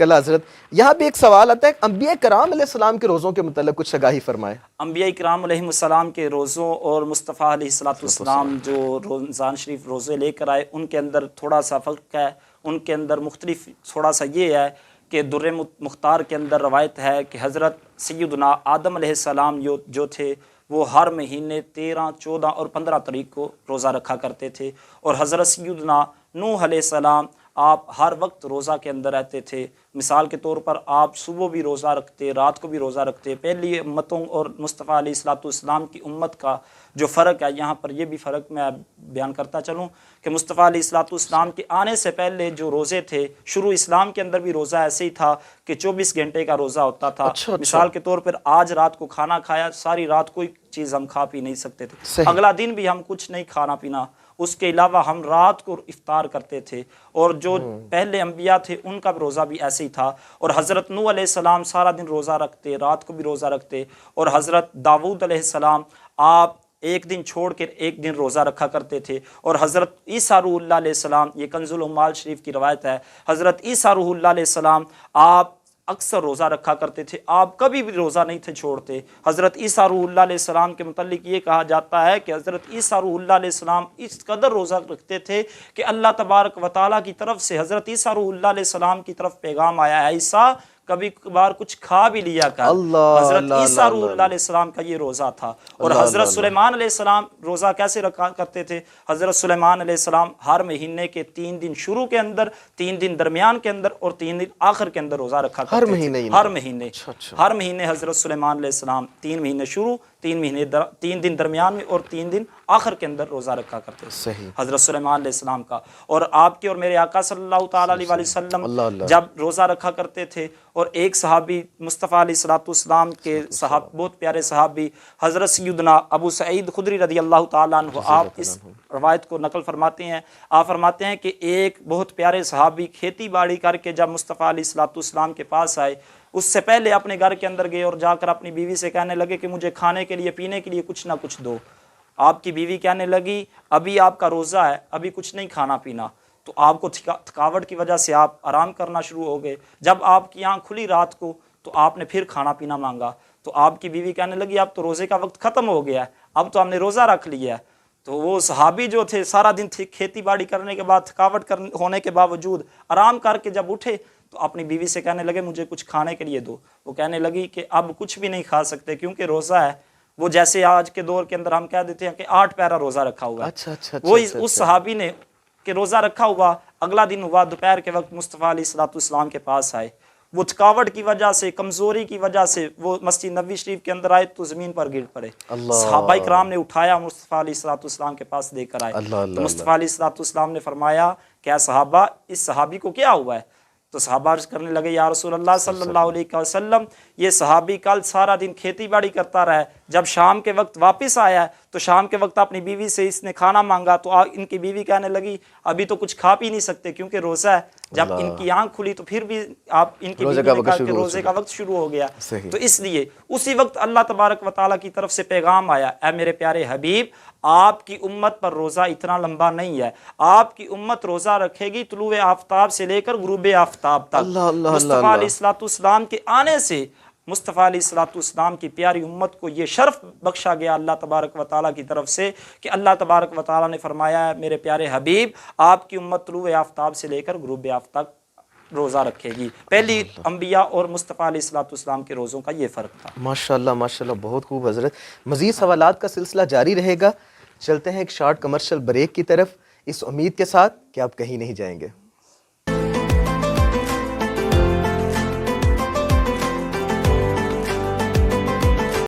اللہ حضرت، یہاں بھی ایک سوال آتا ہے، انبیاء کرام علیہ السلام کے روزوں کے متعلق کچھ آگاہی فرمائے۔ انبیاء کرام علیہ السلام کے روزوں اور مصطفیٰ علیہ السلام جو رمضان شریف روزے لے کر آئے، ان کے اندر تھوڑا سا فرق ہے، ان کے اندر مختلف تھوڑا سا یہ ہے کہ در مختار کے اندر روایت ہے کہ حضرت سیدنا آدم علیہ السلام جو تھے وہ ہر مہینے 13، 14 اور 15 تاریخ کو روزہ رکھا کرتے تھے، اور حضرت سیدنا نوح علیہ السلام آپ ہر وقت روزہ کے اندر رہتے تھے۔ مثال کے طور پر آپ صبح بھی روزہ رکھتے، رات کو بھی روزہ رکھتے۔ پہلی امتوں اور مصطفیٰ علیہ السلام کی امت کا جو فرق ہے، یہاں پر یہ بھی فرق میں بیان کرتا چلوں کہ مصطفیٰ علیہ السلام کے آنے سے پہلے جو روزے تھے، شروع اسلام کے اندر بھی روزہ ایسے ہی تھا کہ 24 گھنٹے کا روزہ ہوتا تھا۔ مثال کے طور پر آج رات کو کھانا کھایا، ساری رات کوئی چیز ہم کھا پی نہیں سکتے تھے، اگلا دن بھی ہم کچھ نہیں کھانا پینا، اس کے علاوہ ہم رات کو افطار کرتے تھے۔ اور جو پہلے انبیاء تھے ان کا روزہ بھی ایسے ہی تھا، اور حضرت نوح علیہ السلام سارا دن روزہ رکھتے، رات کو بھی روزہ رکھتے، اور حضرت داؤد علیہ السلام آپ ایک دن چھوڑ کے ایک دن روزہ رکھا کرتے تھے، اور حضرت عیسیٰ روح اللہ علیہ السلام، یہ کنز العمال شریف کی روایت ہے، حضرت عیسیٰ روح اللہ علیہ السلام آپ اکثر روزہ رکھا کرتے تھے، آپ کبھی بھی روزہ نہیں تھے چھوڑتے۔ حضرت عیسیٰ روح اللہ علیہ السلام کے متعلق یہ کہا جاتا ہے کہ حضرت عیسیٰ روح اللہ علیہ السلام اس قدر روزہ رکھتے تھے کہ اللہ تبارک و تعالیٰ کی طرف سے حضرت عیسیٰ روح اللہ علیہ السلام کی طرف پیغام آیا ہے، عیسیٰ کبھی کبھار کچھ کھا بھی لیا کر۔ حضرت عیسیٰ روح اللہ علیہ السلام کا یہ روزہ تھا۔ اور حضرت سلیمان علیہ السلام روزہ کیسے رکھا کرتے تھے؟ حضرت سلیمان علیہ السلام ہر مہینے کے 3 دن شروع کے اندر، 3 دن درمیان کے اندر اور 3 دن آخر کے اندر روزہ رکھا کرتے تھے۔ ہر مہینے حضرت سلیمان علیہ السلام 3 مہینے شروع، 3 دن درمیان میں اور 3 دن آخر کے اندر روزہ رکھا کرتے تھے حضرت سلیمان علیہ السلام کا۔ اور آپ کے اور میرے آقا صلی اللہ تعالیٰ علیہ وسلم جب روزہ رکھا کرتے تھے، اور ایک صحابی مصطفیٰ علیہ السلام کے بہت پیارے صحابی حضرت سیدنا ابو سعید خدری رضی اللہ تعالیٰ عنہ، آپ اس روایت کو نقل فرماتے ہیں، آپ فرماتے ہیں کہ ایک بہت پیارے صحابی کھیتی باڑی کر کے جب مصطفیٰ علیہ السلام کے پاس آئے، اس سے پہلے اپنے گھر کے اندر گئے اور جا کر اپنی بیوی سے کہنے لگے کہ مجھے کھانے کے لیے پینے کے لیے کچھ نہ کچھ دو۔ آپ کی بیوی کہنے لگی ابھی آپ کا روزہ ہے، ابھی کچھ نہیں کھانا پینا۔ تو آپ کو تھکاوٹ کی وجہ سے آپ آرام کرنا شروع ہو گئے۔ جب آپ کی آنکھ کھلی رات کو تو آپ نے پھر کھانا پینا مانگا، تو آپ کی بیوی کہنے لگی اب تو روزے کا وقت ختم ہو گیا ہے، اب تو ہم نے روزہ رکھ لیا ہے۔ تو وہ صحابی جو تھے سارا دن کھیتی باڑی کرنے کے بعد تھکاوٹ ہونے کے باوجود آرام کر کے جب اٹھے تو اپنی بیوی سے کہنے لگے مجھے کچھ کھانے کے لیے دو۔ وہ کہنے لگی کہ اب کچھ بھی نہیں کھا سکتے کیونکہ روزہ ہے۔ وہ جیسے آج کے دور کے اندر ہم کہہ دیتے ہیں کہ 8 پیرا روزہ رکھا ہوا ہے، وہ اس صحابی نے کہ روزہ رکھا ہوا، اگلا دن ہوا دوپہر کے وقت مصطفیٰ علیہ السلام کے پاس آئے، وہ تھکاوٹ کی وجہ سے، کمزوری کی وجہ سے وہ مسجد نبوی شریف کے اندر آئے تو زمین پر گر پڑے۔ صحابہ کرام نے اٹھایا، مصطفیٰ علیہ السلام کے پاس لے کر آئے تو مصطفیٰ علیہ السلام نے فرمایا کہ اے صحابہ اس صحابی کو کیا ہوا ہے؟ تو صحابہ عرض کرنے لگے یا رسول اللہ صلی اللہ علیہ وسلم، یہ صحابی کل سارا دن کھیتی باڑی کرتا رہا ہے، جب شام کے وقت واپس آیا ہے تو شام کے وقت اپنی بیوی سے اس نے کھانا مانگا تو ان کی بیوی کہنے لگی ابھی تو کچھ کھا پی نہیں سکتے کیونکہ روزہ ہے۔ جب ان کی آنکھ کھلی تو پھر بھی آپ ان کی بیوی نے کہا کہ روزے کا وقت شروع ہو گیا۔ تو اس لیے اسی وقت اللہ تبارک و تعالیٰ کی طرف سے پیغام آیا، اے میرے پیارے حبیب آپ کی امت پر روزہ اتنا لمبا نہیں ہے، آپ کی امت روزہ رکھے گی طلوع آفتاب سے لے کر غروب آفتاب تک۔ مصطفیٰ علیہ السلام کے آنے سے مصطفیٰ علیہ السلام کی پیاری امت کو یہ شرف بخشا گیا اللہ تبارک و تعالیٰ کی طرف سے کہ اللہ تبارک و تعالیٰ نے فرمایا ہے میرے پیارے حبیب آپ کی امت طلوع آفتاب سے لے کر غروب آفتاب روزہ رکھے گی۔ پہلی انبیاء اور مصطفیٰ علیہ السلام کے روزوں کا یہ فرق تھا۔ ماشاءاللہ ماشاءاللہ، بہت خوب حضرت۔ مزید سوالات کا سلسلہ جاری رہے گا، چلتے ہیں ایک شارٹ کمرشل بریک کی طرف، اس امید کے ساتھ کہ آپ کہیں نہیں جائیں گے۔